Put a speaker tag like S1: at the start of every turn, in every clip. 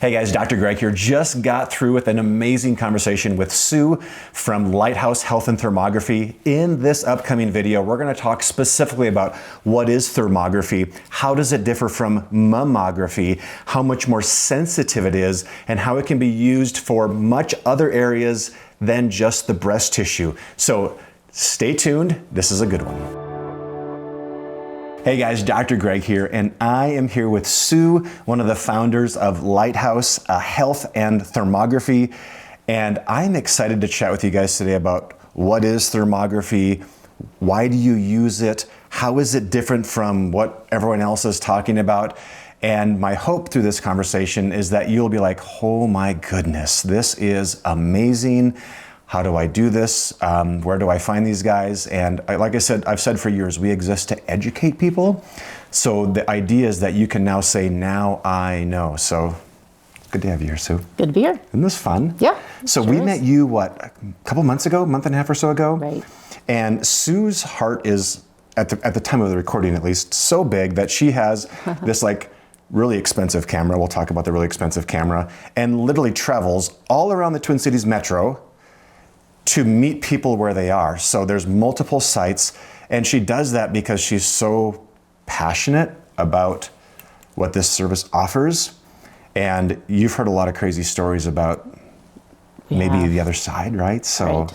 S1: Hey guys, Dr. Greg here. Just got through with an amazing conversation with Sue from Lighthouse Health and Thermography. In this upcoming video, we're going to talk specifically about what is thermography, how does it differ from mammography, how much more sensitive it is, and how it can be used for much other areas than just the breast tissue. So stay tuned. This is a good one. Hey guys, Dr. Greg here, and I am here with Sue, one of the founders of Lighthouse Health and Thermography, and I'm excited to chat with you guys today about what is thermography, why do you use it, how is it different from what everyone else is talking about, and my hope through this conversation is that you'll be like, oh my goodness, this is amazing. How do I do this? Where do I find these guys? And like I said, I've said for years, we exist to educate people. So the idea is that you can now say, now I know. So good to have you here, Sue.
S2: Good to be here.
S1: Isn't this fun?
S2: Yeah.
S1: So we met you, what, a couple months ago, month and a half or so ago?
S2: Right.
S1: And Sue's heart is, at the time of the recording at least, so big that she has this like really expensive camera. We'll talk about the really expensive camera. And literally travels all around the Twin Cities metro to meet people where they are. So there's multiple sites, and she does that because she's so passionate about what this service offers. And you've heard a lot of crazy stories about maybe the other side, right? So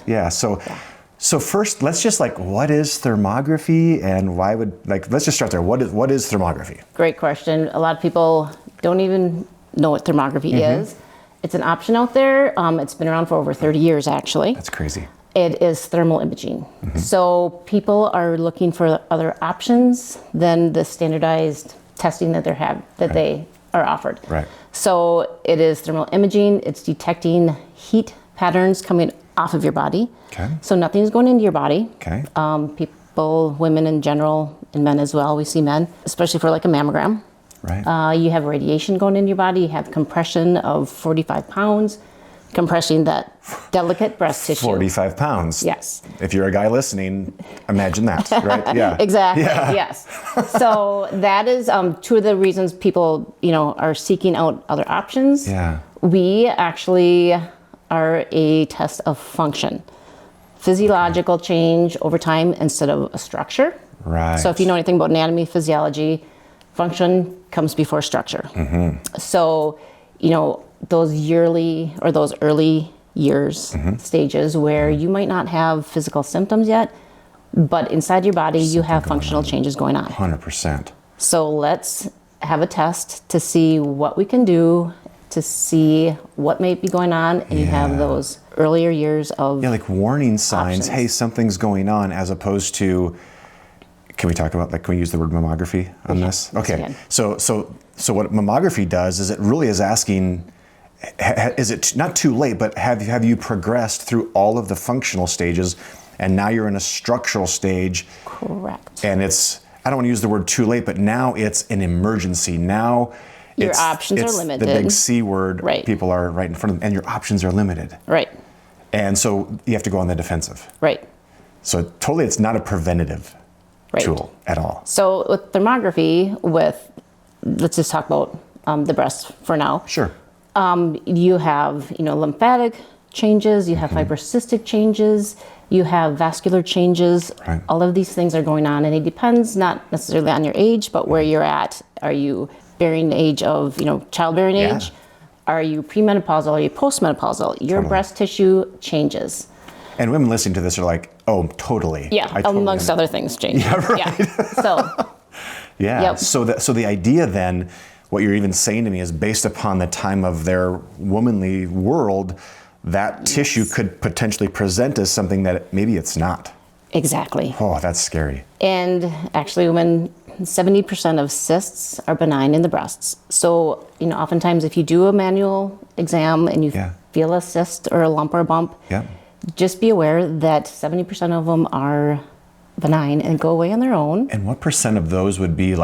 S1: So first, let's just what is thermography, and why would, let's just start there. What is thermography?
S2: Great question. A lot of people don't even know what thermography is. It's an option out there. It's been around for over 30 years, actually.
S1: That's crazy.
S2: It is thermal imaging. So people are looking for other options than the standardized testing that they are offered.
S1: Right.
S2: So it is thermal imaging. It's detecting heat patterns coming off of your body.
S1: Okay.
S2: So nothing's going into your body.
S1: Okay.
S2: People, women in general, and men as well. We see men, especially for like a mammogram.
S1: Right.
S2: You have radiation going into your body. You have compression of 45 pounds, compressing that delicate breast tissue.
S1: 45 pounds.
S2: Yes.
S1: If you're a guy listening, imagine that, right? Yeah.
S2: Exactly.
S1: Yeah.
S2: Yes. So that is two of the reasons people, are seeking out other options.
S1: Yeah.
S2: We actually are a test of function, physiological change over time instead of a structure.
S1: Right.
S2: So if you know anything about anatomy, physiology, function comes before structure. So, those yearly or those early years stages where you might not have physical symptoms yet, but inside your body you have functional changes going on.
S1: 100%.
S2: So let's have a test to see what we can do to see what may be going on, and you have those earlier years of
S1: like warning signs.
S2: options.
S1: Hey, something's going on, as opposed to, can we talk about, can we use the word mammography on this? Okay. So what mammography does is it really is asking, is it not too late, but have you progressed through all of the functional stages, and now you're in a structural stage?
S2: Correct.
S1: And it's, I don't want to use the word too late, but now it's an emergency. Now
S2: your options are limited.
S1: The big C word,
S2: right.
S1: People are right in front of them, and your options are limited.
S2: Right.
S1: And so you have to go on the defensive.
S2: Right.
S1: So totally it's not a preventative tool at all.
S2: So with thermography, let's just talk about the breast for now.
S1: Sure.
S2: You have, lymphatic changes, you have fibrocystic changes, you have vascular changes.
S1: Right.
S2: All of these things are going on, and it depends not necessarily on your age, but where you're at. Are you bearing age of, childbearing age? Are you premenopausal? Are you postmenopausal? Your breast tissue changes.
S1: And women listening to this are like, oh, totally.
S2: Yeah, amongst other things change.
S1: Yeah, right.
S2: Yeah. So.
S1: Yeah.
S2: Yep.
S1: So the idea then, what you're even saying to me is based upon the time of their womanly world, that tissue could potentially present as something that maybe it's not.
S2: Exactly.
S1: Oh, that's scary.
S2: And actually, 70% of cysts are benign in the breasts. So, oftentimes if you do a manual exam and you feel a cyst or a lump or a bump, just be aware that 70% of them are benign and go away on their own.
S1: And what percent of those would be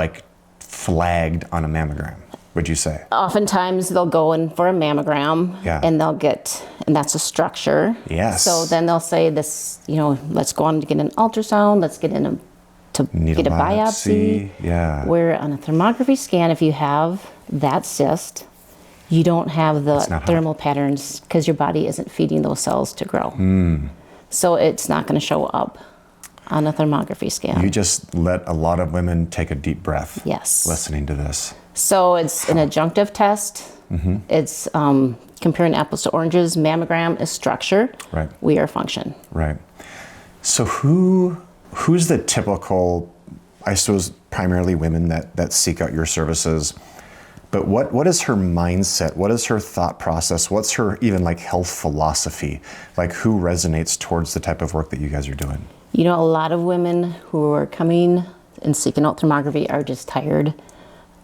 S1: flagged on a mammogram, would you say?
S2: Oftentimes they'll go in for a mammogram and and that's a structure.
S1: Yes.
S2: So then they'll say this, let's go on to get an ultrasound, let's get in to get a biopsy.
S1: Yeah.
S2: Where on a thermography scan, if you have that cyst, you don't have the
S1: not
S2: thermal
S1: hot.
S2: patterns because your body isn't feeding those cells to grow. So it's not going to show up on a thermography scan.
S1: You just let a lot of women take a deep breath.
S2: Yes.
S1: Listening to this.
S2: So it's an adjunctive test. It's comparing apples to oranges. Mammogram is structure.
S1: Right.
S2: We are function.
S1: Right. So who's the typical, I suppose, primarily women that seek out your services? But what is her mindset? What is her thought process? What's her even like health philosophy? Like who resonates towards the type of work that you guys are doing?
S2: You know, a lot of women who are coming and seeking out thermography are just tired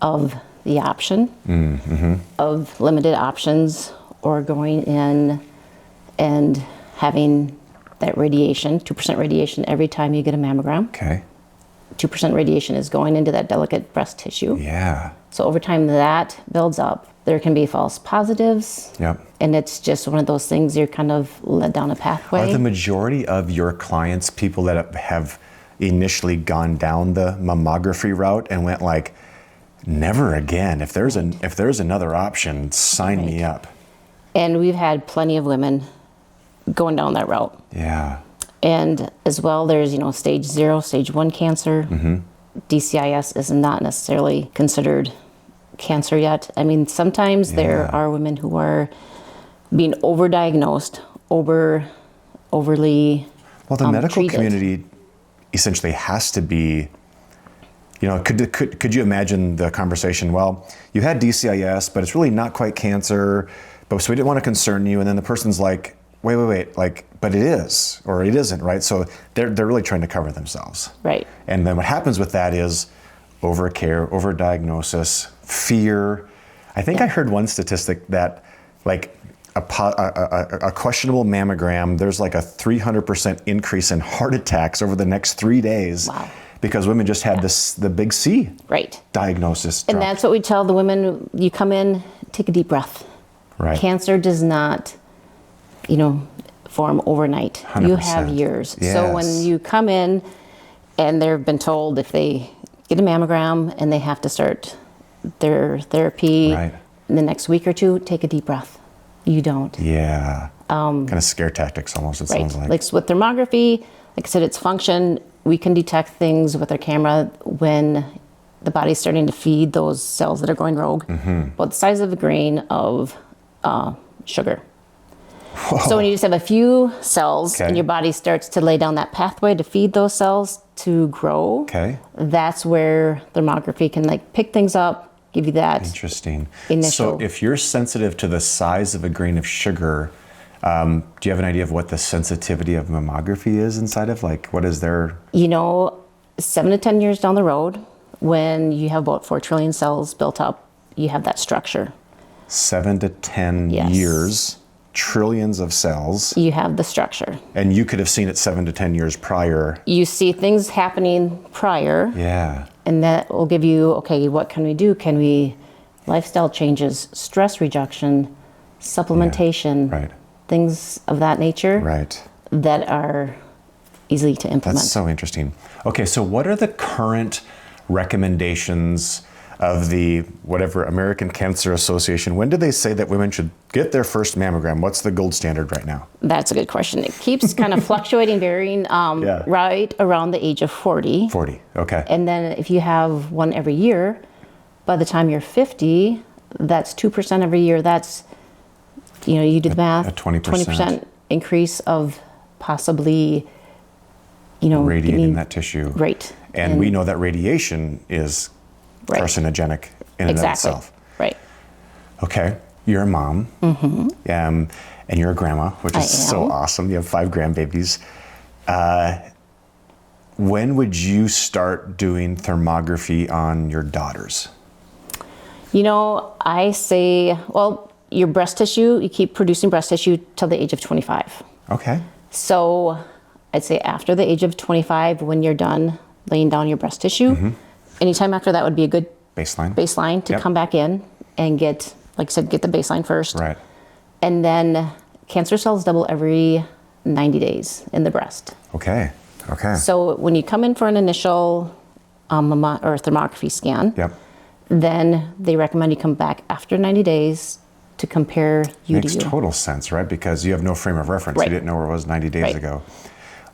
S2: of the option, of limited options, or going in and having that radiation, 2% radiation every time you get a mammogram.
S1: Okay.
S2: 2% radiation is going into that delicate breast tissue.
S1: Yeah.
S2: So over time that builds up. There can be false positives.
S1: Yep.
S2: And it's just one of those things you're kind of led down a pathway.
S1: Are the majority of your clients people that have initially gone down the mammography route and went like, never again. If there's another option, sign me up.
S2: And we've had plenty of women going down that route.
S1: Yeah.
S2: And as well, there's, stage 0, stage 1 cancer. DCIS is not necessarily considered cancer yet. I mean, sometimes there are women who are being overdiagnosed, overly
S1: Well, the medical
S2: treated.
S1: community essentially has to be, could you imagine the conversation? Well, you had DCIS, but it's really not quite cancer, so we didn't want to concern you. And then the person's like, wait, like, but it is, or it isn't, right? So they're really trying to cover themselves.
S2: Right.
S1: And then what happens with that is overcare, overdiagnosis, fear. I think I heard one statistic that like a questionable mammogram, there's like a 300% increase in heart attacks over the next 3 days.
S2: Wow.
S1: Because women just had the big C
S2: Right.
S1: diagnosis.
S2: And
S1: dropped.
S2: that's what we tell the women. You come in, take a deep breath.
S1: Right.
S2: Cancer does not, form overnight.
S1: 100%.
S2: You have years.
S1: Yes.
S2: So when you come in and they've been told if they get a mammogram and they have to start their therapy
S1: Right.
S2: in the next week or two, take a deep breath. You don't.
S1: Yeah. Kind of scare tactics almost, it
S2: Right.
S1: sounds like.
S2: Like with thermography, like I said, it's function. We can detect things with our camera when the body's starting to feed those cells that are going rogue. About the size of a grain of sugar. So when you just have a few cells and your body starts to lay down that pathway to feed those cells to grow, that's where thermography can like pick things up, give you that
S1: Interesting.
S2: initial.
S1: So if you're sensitive to the size of a grain of sugar, do you have an idea of what the sensitivity of mammography is inside of? Like, what is their...
S2: 7 to 10 years down the road, when you have about 4 trillion cells built up, you have that structure.
S1: 7 to 10
S2: Yes.
S1: years, trillions of cells.
S2: You have the structure.
S1: And you could have seen it 7 to 10 years prior.
S2: You see things happening prior,
S1: Yeah.
S2: and that will give you, okay, what can we do? Can we, lifestyle changes, stress reduction, supplementation,
S1: Right.
S2: things of that nature
S1: Right.
S2: that are easy to implement.
S1: That's so interesting. Okay, so what are the current recommendations of the whatever American Cancer Association? When do they say that women should get their first mammogram? What's the gold standard right now?
S2: That's a good question. It keeps kind of fluctuating, varying right around the age of 40.
S1: 40, okay.
S2: And then if you have one every year, by the time you're 50, that's 2% every year. That's, you do the math.
S1: A 20%.
S2: 20% increase of possibly,
S1: Radiating that tissue.
S2: Right.
S1: And we know that radiation is carcinogenic in and of itself.
S2: Right.
S1: Okay, you're a mom, and you're a grandma, which is so awesome. You have 5 grandbabies. When would you start doing thermography on your daughters?
S2: I say, your breast tissue, you keep producing breast tissue till the age of 25.
S1: Okay.
S2: So I'd say after the age of 25, when you're done laying down your breast tissue, anytime after that would be a good baseline to come back in and get, like I said, get the baseline first.
S1: Right.
S2: And then cancer cells double every 90 days in the breast.
S1: Okay.
S2: So when you come in for an initial thermography scan,
S1: Yep.
S2: then they recommend you come back after 90 days to compare you
S1: Makes
S2: to you.
S1: total sense, right? Because you have no frame of reference.
S2: Right.
S1: You didn't know where it was 90 days
S2: Right.
S1: ago.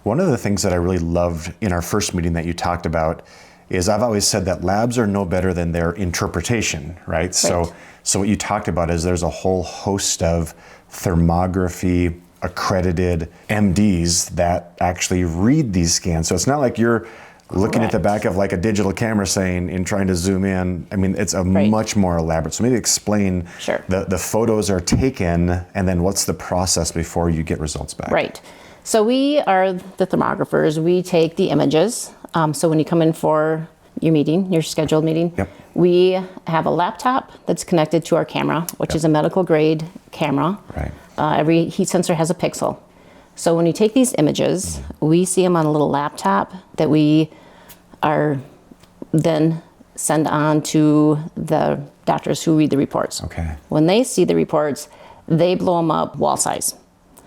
S1: One of the things that I really loved in our first meeting that you talked about is I've always said that labs are no better than their interpretation, right? So what you talked about is there's a whole host of thermography accredited MDs that actually read these scans. So it's not like you're looking at the back of like a digital camera saying and trying to zoom in. I mean, it's a much more elaborate. So maybe explain the photos are taken and then what's the process before you get results back?
S2: Right. So we are the thermographers. We take the images. So when you come in for your meeting, your scheduled meeting, we have a laptop that's connected to our camera, which is a medical grade camera.
S1: Right.
S2: Every heat sensor has a pixel. So when you take these images, we see them on a little laptop that we are then send on to the doctors who read the reports.
S1: Okay.
S2: When they see the reports, they blow them up wall size.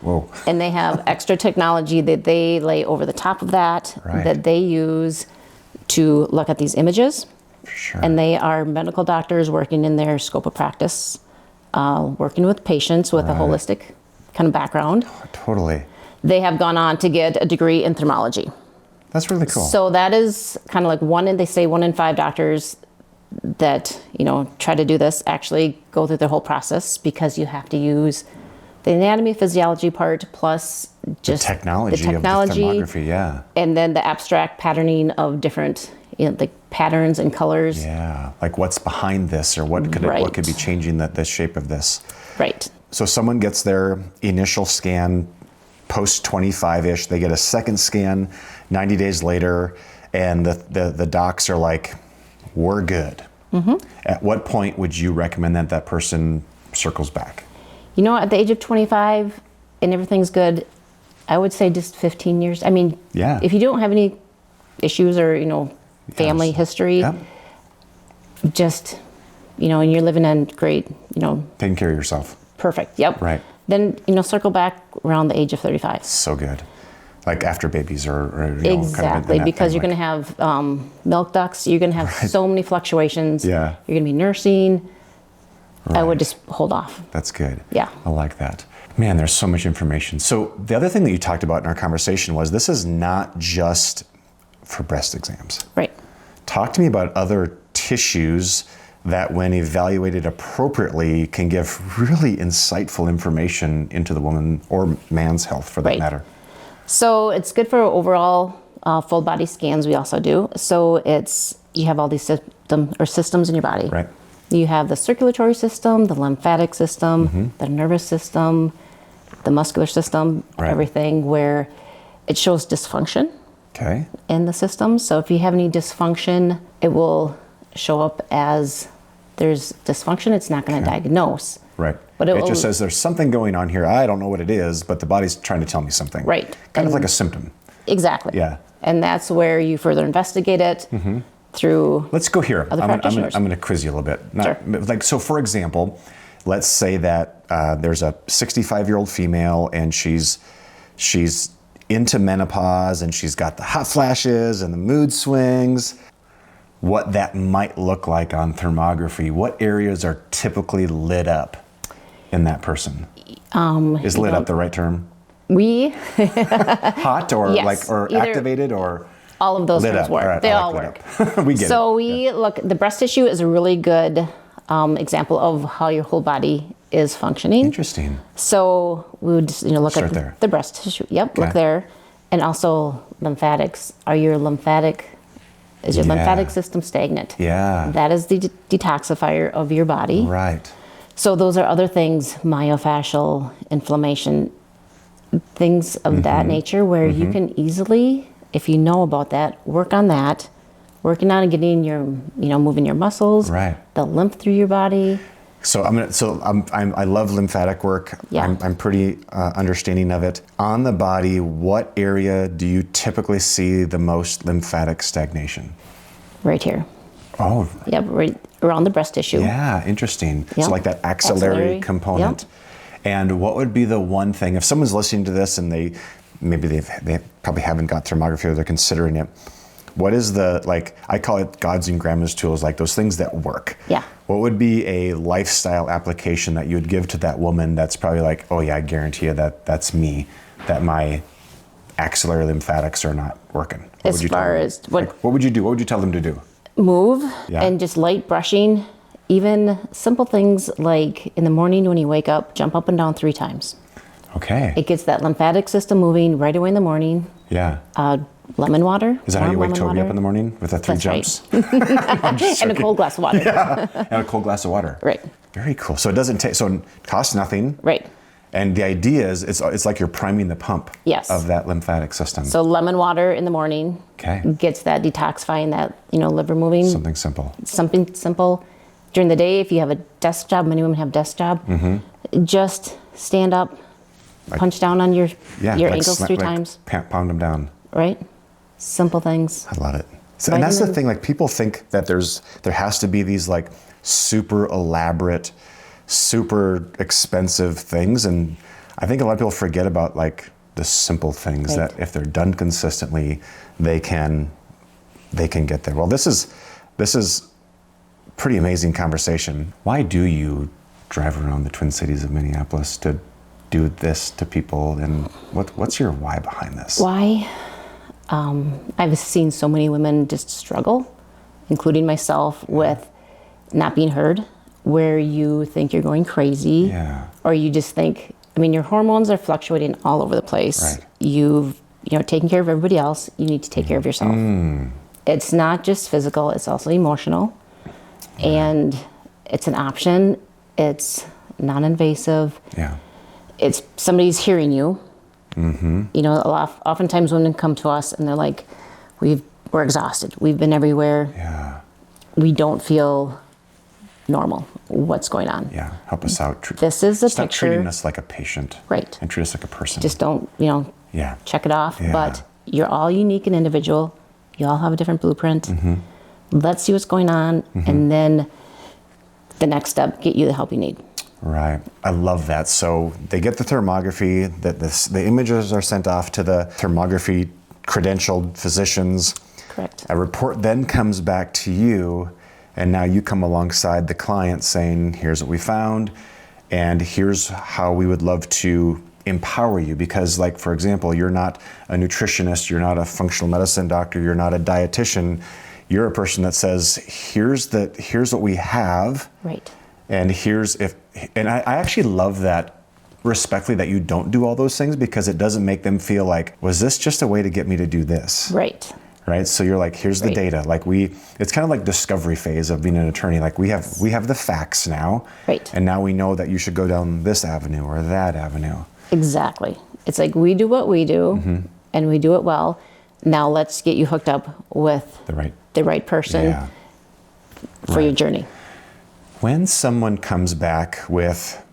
S1: Whoa.
S2: And they have extra technology that they lay over the top of that, that they use to look at these images.
S1: Sure.
S2: And they are medical doctors working in their scope of practice, working with patients with a holistic kind of background.
S1: Totally.
S2: They have gone on to get a degree in thermology.
S1: That's really cool.
S2: So that is kind of like they say 1 in 5 doctors that, try to do this actually go through the whole process, because you have to use the anatomy physiology part plus just
S1: the technology of the thermography,
S2: and then the abstract patterning of different like patterns and colors.
S1: Yeah, like what's behind this, or what could be changing the shape of this.
S2: Right.
S1: So someone gets their initial scan post 25-ish, they get a second scan 90 days later, and the docs are like, we're good. At what point would you recommend that person circles back?
S2: At the age of 25 and everything's good, I would say just 15 years. I mean, if you don't have any issues or, family history, just, and you're living in great,
S1: taking care of yourself.
S2: Perfect. Yep.
S1: Right.
S2: Then, circle back around the age of 35.
S1: So good. Like after babies or
S2: exactly, kind of because you're going to have milk ducts. You're going to have so many fluctuations.
S1: Yeah.
S2: You're going to be nursing. I would just hold off.
S1: That's good.
S2: Yeah.
S1: I like that. Man, there's so much information. So the other thing that you talked about in our conversation was this is not just for breast exams.
S2: Right.
S1: Talk to me about other tissues that when evaluated appropriately can give really insightful information into the woman or man's health for that matter.
S2: So it's good for overall full body scans we also do. So you have all these systems in your body.
S1: Right.
S2: You have the circulatory system, the lymphatic system, the nervous system, the muscular system, everything where it shows dysfunction in the system. So if you have any dysfunction, it will show up as there's dysfunction. It's not going to diagnose.
S1: Right.
S2: But
S1: it just says there's something going on here. I don't know what it is, but the body's trying to tell me something.
S2: Right.
S1: Kind of like a symptom.
S2: Exactly.
S1: Yeah.
S2: And that's where you further investigate it through.
S1: Let's go here.
S2: I'm
S1: going to quiz you a little bit. Like, so for example, let's say that there's a 65-year-old female and she's into menopause and she's got the hot flashes and the mood swings. What that might look like on thermography. What areas are typically lit up in that person? Is lit up the right term? Hot or or activated or
S2: all of those terms work.
S1: Right,
S2: they all work.
S1: We get it.
S2: So look. The breast tissue is a really good example of how your whole body is functioning.
S1: Interesting.
S2: So we would just, look
S1: Start
S2: at the breast tissue. Yep, look there, and also lymphatics. Is your lymphatic system stagnant?
S1: Yeah.
S2: That is the detoxifier of your body.
S1: Right.
S2: So those are other things, myofascial inflammation, things of that nature, where you can easily, if you know about that, work on that, working on getting your, moving your muscles, the lymph through your body.
S1: So I love lymphatic work.
S2: Yeah.
S1: I'm pretty understanding of it. On the body, what area do you typically see the most lymphatic stagnation?
S2: Right here.
S1: Oh.
S2: Yep, right around the breast tissue.
S1: Yeah, interesting.
S2: Yep.
S1: So like that axillary component.
S2: Yep.
S1: And what would be the one thing, if someone's listening to this and they probably haven't got thermography or they're considering it, What is the, like, I call it gods and grandma's tools, like those things that work.
S2: Yeah.
S1: What would be a lifestyle application that you would give to that woman that's probably like, oh yeah, I guarantee you that's me, that my axillary lymphatics are not working? What would you tell them? What would you do? What would you tell them to do?
S2: Move and just light brushing. Even simple things like in the morning when you wake up, jump up and down 3 times.
S1: Okay.
S2: It gets that lymphatic system moving right away in the morning.
S1: Yeah.
S2: Lemon water.
S1: Is that how you wake Toby up in the morning? With the 3 jumps?
S2: Right. And a cold glass of water.
S1: Yeah. And a cold glass of water.
S2: Right.
S1: Very cool. So it doesn't take, so it costs nothing.
S2: Right.
S1: And the idea is it's like you're priming the pump of that lymphatic system.
S2: So lemon water in the morning gets that detoxifying, that, liver moving.
S1: Something simple.
S2: Something simple. During the day, if you have a desk job, many women have desk job, just stand up, punch down on your ankles 3 times.
S1: Pound them down.
S2: Right? Simple things.
S1: I love it. So, and that's the thing, like people think that there has to be these like super elaborate, super expensive things. And I think a lot of people forget about like the simple things that if they're done consistently, they can get there. Well, this is pretty amazing conversation. Why do you drive around the Twin Cities of Minneapolis to do this to people? And what's your why behind this?
S2: Why? I've seen so many women just struggle, including myself, with not being heard, where you think you're going crazy, or you just think, your hormones are fluctuating all over the place.
S1: Right.
S2: You've, taken care of everybody else, you need to take care of yourself. It's not just physical, it's also emotional. And it's an option. It's non-invasive.
S1: Yeah.
S2: It's somebody's hearing you. Oftentimes women come to us and they're like, we're exhausted. We've been everywhere.
S1: Yeah.
S2: We don't feel normal. What's going on?
S1: Yeah. Help us out.
S2: This is a
S1: Stop
S2: picture.
S1: treating us like a patient.
S2: Right.
S1: And treat us like a person.
S2: Just don't, check it off.
S1: Yeah.
S2: But you're all unique and individual. You all have a different blueprint. Let's see what's going on. And then the next step, get you the help you need.
S1: Right. I love that. So they get the thermography, the images are sent off to the thermography credentialed physicians.
S2: Correct.
S1: A report then comes back to you, and now you come alongside the client saying, here's what we found, and here's how we would love to empower you. Because, like, for example, you're not a nutritionist, you're not a functional medicine doctor, you're not a dietitian. You're a person that says, here's what we have.
S2: Right.
S1: And I actually love that, respectfully, that you don't do all those things, because it doesn't make them feel like, was this just a way to get me to do this?
S2: Right.
S1: Right. So you're like, here's the data. Like it's kind of like discovery phase of being an attorney. Like we have the facts now.
S2: Right.
S1: And now we know that you should go down this avenue or that avenue.
S2: Exactly. It's like, we do what we do and we do it well. Now let's get you hooked up with the right person for your journey.
S1: When someone comes back with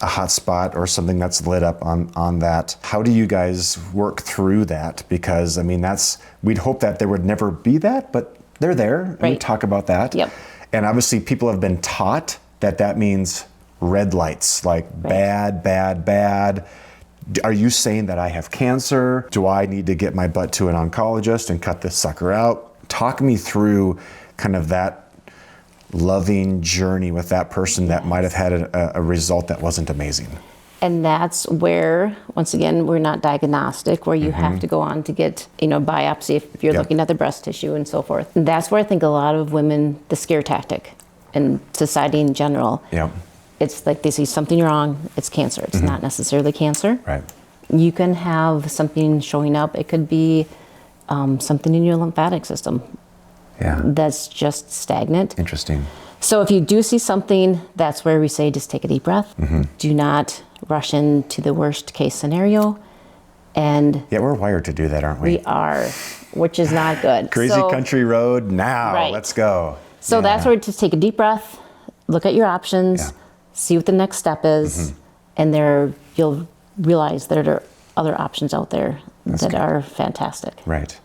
S1: a hot spot or something that's lit up on that, how do you guys work through that? Because we'd hope that there would never be that, but they're there. And we talk about that.
S2: Yep.
S1: And obviously people have been taught that means red lights, like bad, bad, bad. Are you saying that I have cancer? Do I need to get my butt to an oncologist and cut this sucker out? Talk me through kind of that loving journey with that person that might have had a result that wasn't amazing.
S2: And that's where, once again, we're not diagnostic, where you have to go on to get, biopsy if you're looking at the breast tissue and so forth. And that's where I think a lot of women, the scare tactic and society in general, it's like they see something wrong, it's cancer. It's not necessarily cancer.
S1: Right.
S2: You can have something showing up. It could be something in your lymphatic system. That's just stagnant.
S1: Interesting.
S2: So if you do see something, that's where we say just take a deep breath. Do not rush into the worst case scenario. And
S1: we're wired to do that, aren't we?
S2: We are, which is not good.
S1: Crazy country road now. Let's go.
S2: So that's where just take a deep breath, look at your options, see what the next step is, and you'll realize there are other options out there that are fantastic.
S1: Right.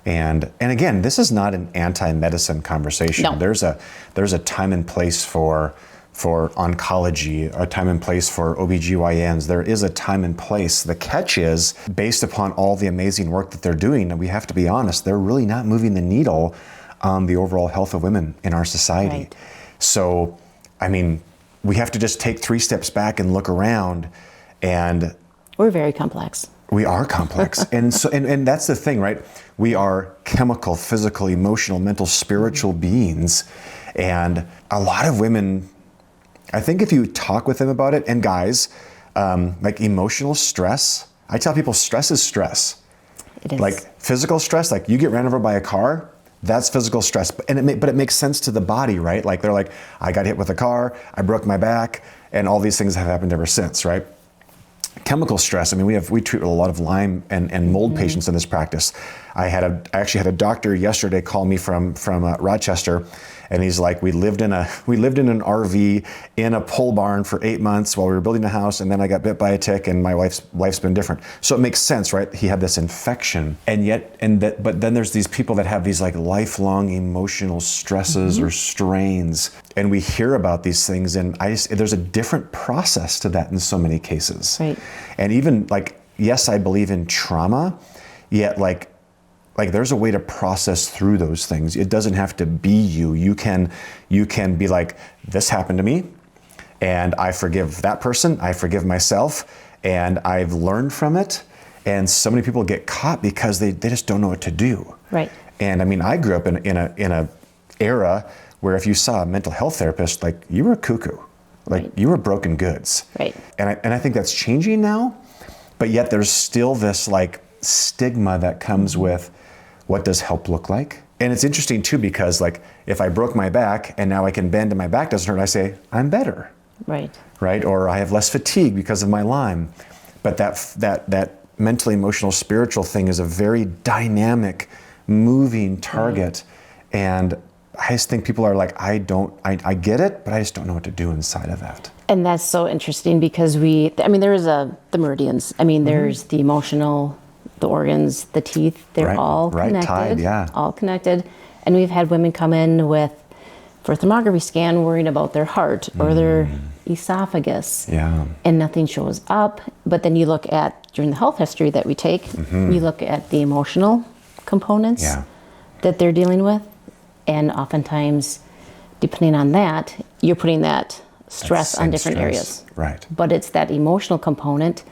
S1: And again, this is not an anti-medicine conversation.
S2: No.
S1: There's a time and place for for oncology, a time and place for OBGYNs. There is a time and place. The catch is, based upon all the amazing work that they're doing, and we have to be honest, they're really not moving the needle on the overall health of women in our society.
S2: Right.
S1: So, I mean, we have to just take 3 steps back and look around, and
S2: we're very complex.
S1: we are complex. and so, and that's the thing, right? We are chemical, physical, emotional, mental, spiritual beings. And a lot of women, I think if you talk with them about it, and guys, like emotional stress, I tell people stress is stress.
S2: It is.
S1: Like physical stress, like you get ran over by a car, that's physical stress. But it makes sense to the body, right? Like they're like, I got hit with a car, I broke my back, and all these things have happened ever since, right? Chemical stress, I mean, we treat a lot of Lyme and mold patients in this practice. I actually had a doctor yesterday call me from Rochester, and he's like, we lived in an RV in a pole barn for 8 months while we were building a house, and then I got bit by a tick, and my life's been different. So it makes sense, right? He had this infection, but then there's these people that have these like lifelong emotional stresses or strains, and we hear about these things, and there's a different process to that in so many cases.
S2: Right.
S1: And even like, yes, I believe in trauma, yet like there's a way to process through those things. It doesn't have to be you. You can be like, this happened to me, and I forgive that person, I forgive myself, and I've learned from it. And so many people get caught because they just don't know what to do.
S2: Right.
S1: And I mean, I grew up in a era where if you saw a mental health therapist, like you were a cuckoo, like you were broken goods.
S2: Right.
S1: And I think that's changing now, but yet there's still this like stigma that comes with, what does help look like? And it's interesting too, because like if I broke my back and now I can bend and my back doesn't hurt, I say, I'm better.
S2: Right.
S1: Right? Or I have less fatigue because of my Lyme. But that mental, emotional, spiritual thing is a very dynamic, moving target. And I just think people are like, I get it, but I just don't know what to do inside of that.
S2: And that's so interesting because there is the meridians. I mean, there's the emotional, the organs, the teeth, they're all connected.
S1: Tied, yeah.
S2: All connected. And we've had women come in for a thermography scan worrying about their heart or their esophagus.
S1: Yeah.
S2: And nothing shows up. But then you look at, during the health history that we take, you look at the emotional components that they're dealing with. And oftentimes, depending on that, you're putting that stress on different areas.
S1: Right.
S2: But it's that emotional component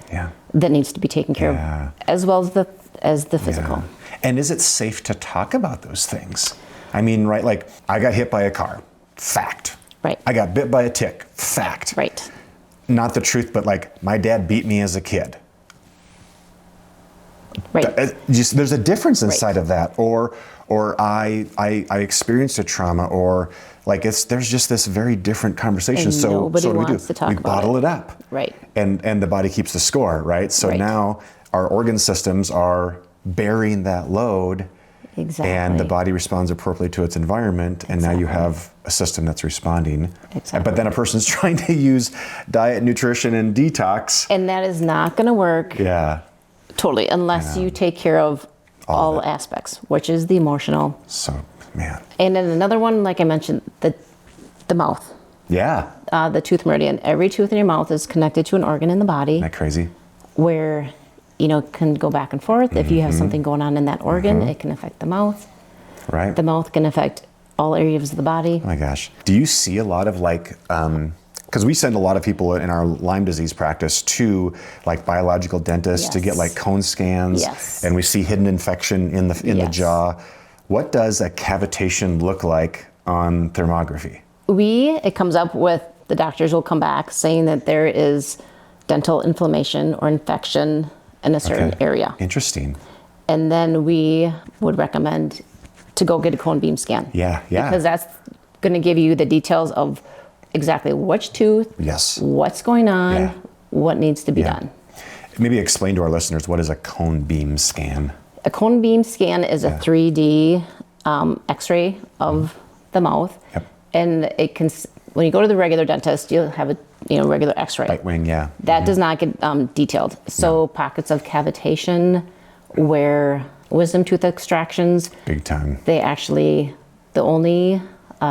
S2: that needs to be taken care of, as well as the physical.
S1: Yeah. And is it safe to talk about those things? I mean, right, like I got hit by a car, fact.
S2: Right.
S1: I got bit by a tick, fact.
S2: Right.
S1: Not the truth, but like my dad beat me as a kid.
S2: Right.
S1: There's a difference inside of that, or I experienced a trauma, or like there's just this very different conversation.
S2: And
S1: so
S2: nobody
S1: what do we do?
S2: wants to talk
S1: We
S2: about
S1: bottle it up.
S2: Right.
S1: And the body keeps the score, right? So now our organ systems are bearing that load.
S2: Exactly.
S1: And the body responds appropriately to its environment, and now you have a system that's responding.
S2: Exactly.
S1: But then a person's trying to use diet, nutrition, and detox.
S2: And that is not going to work.
S1: Yeah.
S2: Totally, unless you take care of all aspects, which is the emotional.
S1: So, man.
S2: And then another one, like I mentioned, the mouth.
S1: Yeah.
S2: The tooth meridian. Every tooth in your mouth is connected to an organ in the body.
S1: Isn't that crazy?
S2: Where, it can go back and forth. If you have something going on in that organ, it can affect the mouth.
S1: Right.
S2: The mouth can affect all areas of the body.
S1: Oh my gosh. Do you see a lot of like, because we send a lot of people in our Lyme disease practice to like biological dentists to get like cone scans.
S2: Yes.
S1: And we see hidden infection in the jaw. What does a cavitation look like on thermography?
S2: It comes up with, the doctors will come back saying that there is dental inflammation or infection in a certain area.
S1: Interesting.
S2: And then we would recommend to go get a cone beam scan.
S1: Yeah.
S2: Because that's going to give you the details of exactly which tooth, what's going on, what needs to be done.
S1: Maybe explain to our listeners, what is a cone beam scan?
S2: A cone beam scan is a 3D x-ray of the mouth.
S1: Yep.
S2: And it can, when you go to the regular dentist, you'll have a regular x-ray.
S1: Bite wing,
S2: That does not get detailed. So pockets of cavitation where wisdom tooth extractions.
S1: Big time.
S2: They actually, the only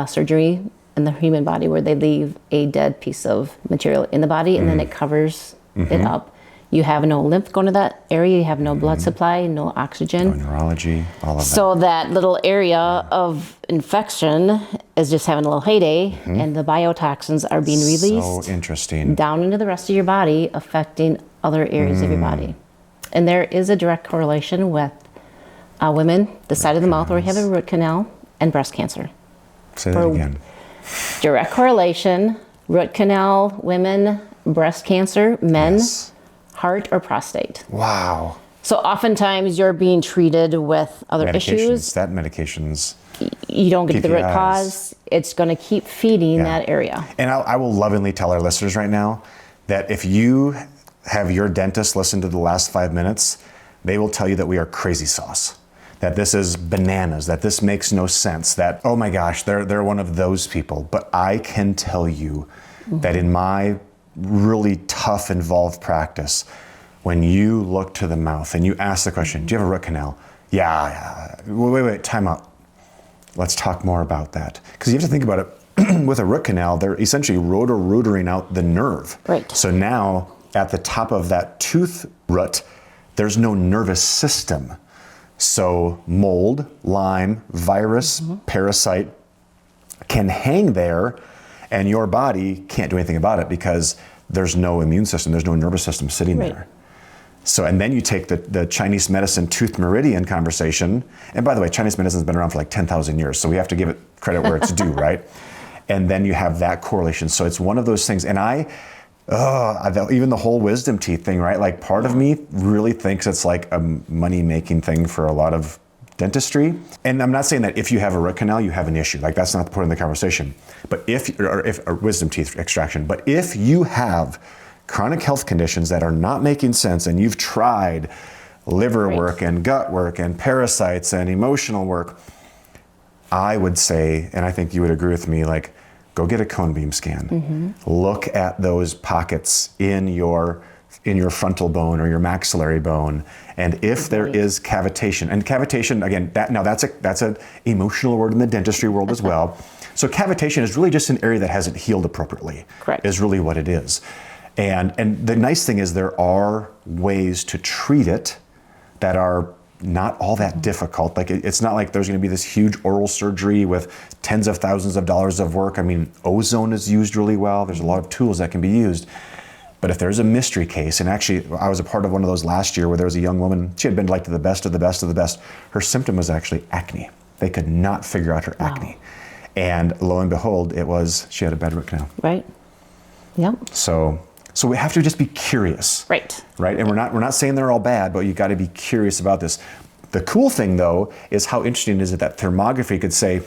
S2: surgery in the human body where they leave a dead piece of material in the body and then it covers it up. You have no lymph going to that area. You have no blood supply, no oxygen.
S1: No neurology, all of that.
S2: So that little area of infection is just having a little heyday, and the biotoxins are being released
S1: So interesting.
S2: down into the rest of your body, affecting other areas of your body. And there is a direct correlation with women, the side of the mouth where we have a root canal, and breast cancer.
S1: Say that again.
S2: Direct correlation, root canal, women, breast cancer, men.
S1: Yes.
S2: Heart or prostate.
S1: Wow.
S2: So oftentimes you're being treated with other issues.
S1: Medications.
S2: You don't get to the root
S1: PPIs.
S2: cause. It's going to keep feeding that area.
S1: And I will lovingly tell our listeners right now that if you have your dentist listen to the last 5 minutes, they will tell you that we are crazy sauce, that this is bananas, that this makes no sense, that, oh my gosh, they're one of those people. But I can tell you that in my really tough, involved practice, when you look to the mouth and you ask the question, do you have a root canal? Yeah. Wait, time out. Let's talk more about that. Because you have to think about it, with a root canal, they're essentially rotor-rootering out the nerve.
S2: Right.
S1: So now, at the top of that tooth root, there's no nervous system. So mold, Lyme, virus, parasite can hang there, and your body can't do anything about it because there's no immune system, there's no nervous system sitting there. So, and then you take the Chinese medicine tooth meridian conversation, and by the way, Chinese medicine's been around for like 10,000 years, so we have to give it credit where it's due, right? And then you have that correlation. So it's one of those things, and even the whole wisdom teeth thing, right? Like part of me really thinks it's like a money-making thing for a lot of dentistry. And I'm not saying that if you have a root canal, you have an issue. Like that's not the point of the conversation. But if a wisdom teeth extraction, but if you have chronic health conditions that are not making sense and you've tried liver work and gut work and parasites and emotional work, I would say, and I think you would agree with me, like go get a cone beam scan. Look at those pockets in your frontal bone or your maxillary bone, and if there is cavitation, and cavitation again, that's an emotional word in the dentistry world as well. So cavitation is really just an area that hasn't healed appropriately.
S2: Correct.
S1: Is really what it is, and the nice thing is there are ways to treat it that are not all that difficult. Like it's not like there's going to be this huge oral surgery with tens of thousands of dollars of work. I mean, ozone is used really well. There's a lot of tools that can be used. But if there's a mystery case, and actually I was a part of one of those last year where there was a young woman, she had been like to the best of the best of the best. Her symptom was actually acne. They could not figure out her acne. And lo and behold, she had a bad root canal.
S2: Right. Yep.
S1: So we have to just be curious.
S2: Right.
S1: Right? And we're not saying they're all bad, but you got to be curious about this. The cool thing though is how interesting is it that thermography could say,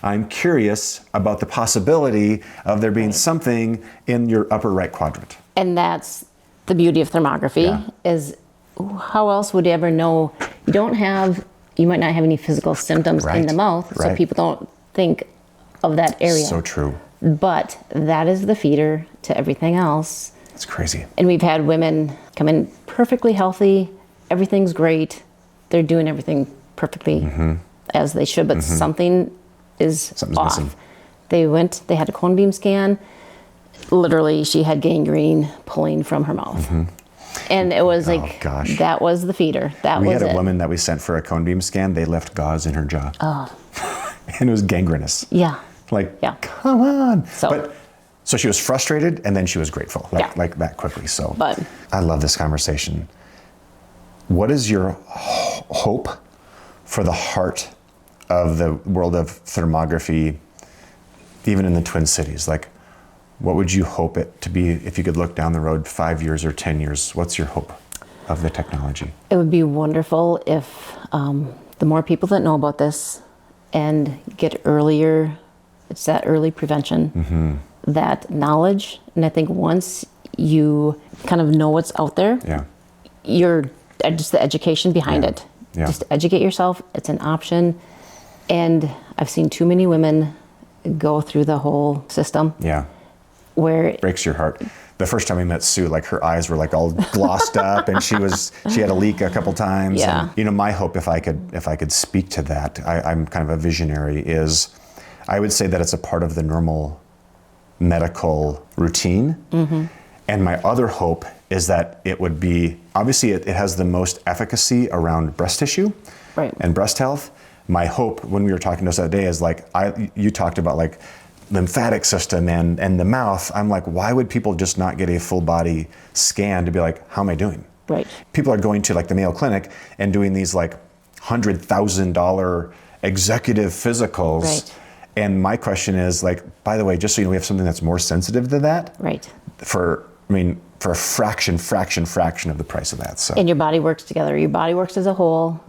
S1: I'm curious about the possibility of there being something in your upper right quadrant.
S2: And that's the beauty of thermography is how else would you ever know? You might not have any physical symptoms in the mouth, so people don't think of that area.
S1: So true.
S2: But that is the feeder to everything else.
S1: It's crazy.
S2: And we've had women come in perfectly healthy, everything's great, they're doing everything perfectly as they should, but something's off.
S1: Missing.
S2: They had a cone beam scan. Literally, she had gangrene pulling from her mouth. And it was that was the feeder.
S1: We had a woman that we sent for a cone beam scan. They left gauze in her jaw. And it was gangrenous.
S2: Yeah.
S1: Come on.
S2: So
S1: she was frustrated and then she was grateful, like that quickly. So I love this conversation. What is your hope for the heart of the world of thermography, even in the Twin Cities? Like, what would you hope it to be if you could look down the road 5 years or 10 years? What's your hope of the technology?
S2: It would be wonderful if the more people that know about this and get earlier, it's that early prevention, that knowledge. And I think once you kind of know what's out there, you're just the education behind it. Just educate yourself. It's an option. And I've seen too many women go through the whole system. Where it
S1: breaks your heart. The first time we met Sue, like her eyes were like all glossed up, and she had a leak a couple times. And, my hope, if I could speak to that, I'm kind of a visionary. Is I would say that it's a part of the normal medical routine. And my other hope is that it would be, obviously it has the most efficacy around breast tissue and breast health. My hope when we were talking to us that day is like, you talked about like lymphatic system and the mouth. I'm like, why would people just not get a full body scan to be like, how am I doing?
S2: Right.
S1: People are going to like the Mayo Clinic and doing these like $100,000 executive physicals.
S2: Right.
S1: And my question is like, by the way, just so you know, we have something that's more sensitive to that.
S2: Right.
S1: For a fraction of the price of that. So.
S2: And your body works together. Your body works as a whole.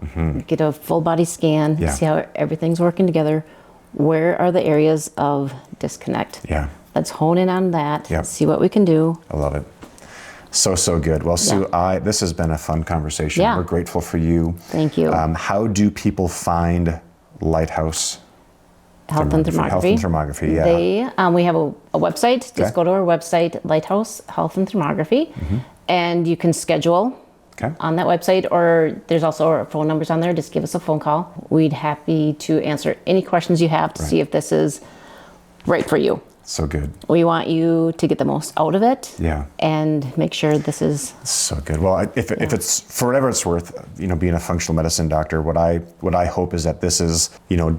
S2: Get a full body scan, see how everything's working together. Where are the areas of disconnect?
S1: Yeah.
S2: Let's hone in on that, see what we can do.
S1: I love it. So good. Well, Sue, this has been a fun conversation. We're grateful for you.
S2: Thank you.
S1: How do people find Lighthouse
S2: Health and Thermography?
S1: Health and Thermography, yeah.
S2: We have a website. Just go to our website, Lighthouse Health and Thermography, and you can schedule on that website, or there's also our phone numbers on there. Just give us a phone call. We'd happy to answer any questions you have to see if this is right for you.
S1: So good.
S2: We want you to get the most out of it.
S1: Yeah.
S2: And make sure this is
S1: so good. Well, if it's for whatever it's worth, being a functional medicine doctor, what I hope is that this is,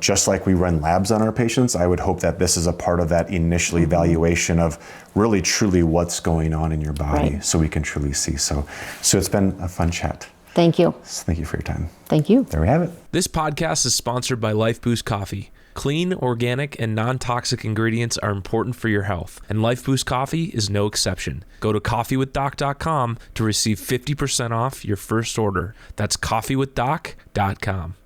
S1: just like we run labs on our patients, I would hope that this is a part of that initial evaluation of really truly what's going on in your body, so we can truly see. So it's been a fun chat.
S2: Thank you.
S1: Thank you for your time.
S2: Thank you.
S1: There we have it.
S3: This podcast is sponsored by Life Boost Coffee. Clean, organic, and non-toxic ingredients are important for your health, and Life Boost Coffee is no exception. Go to coffeewithdoc.com to receive 50% off your first order. That's coffeewithdoc.com.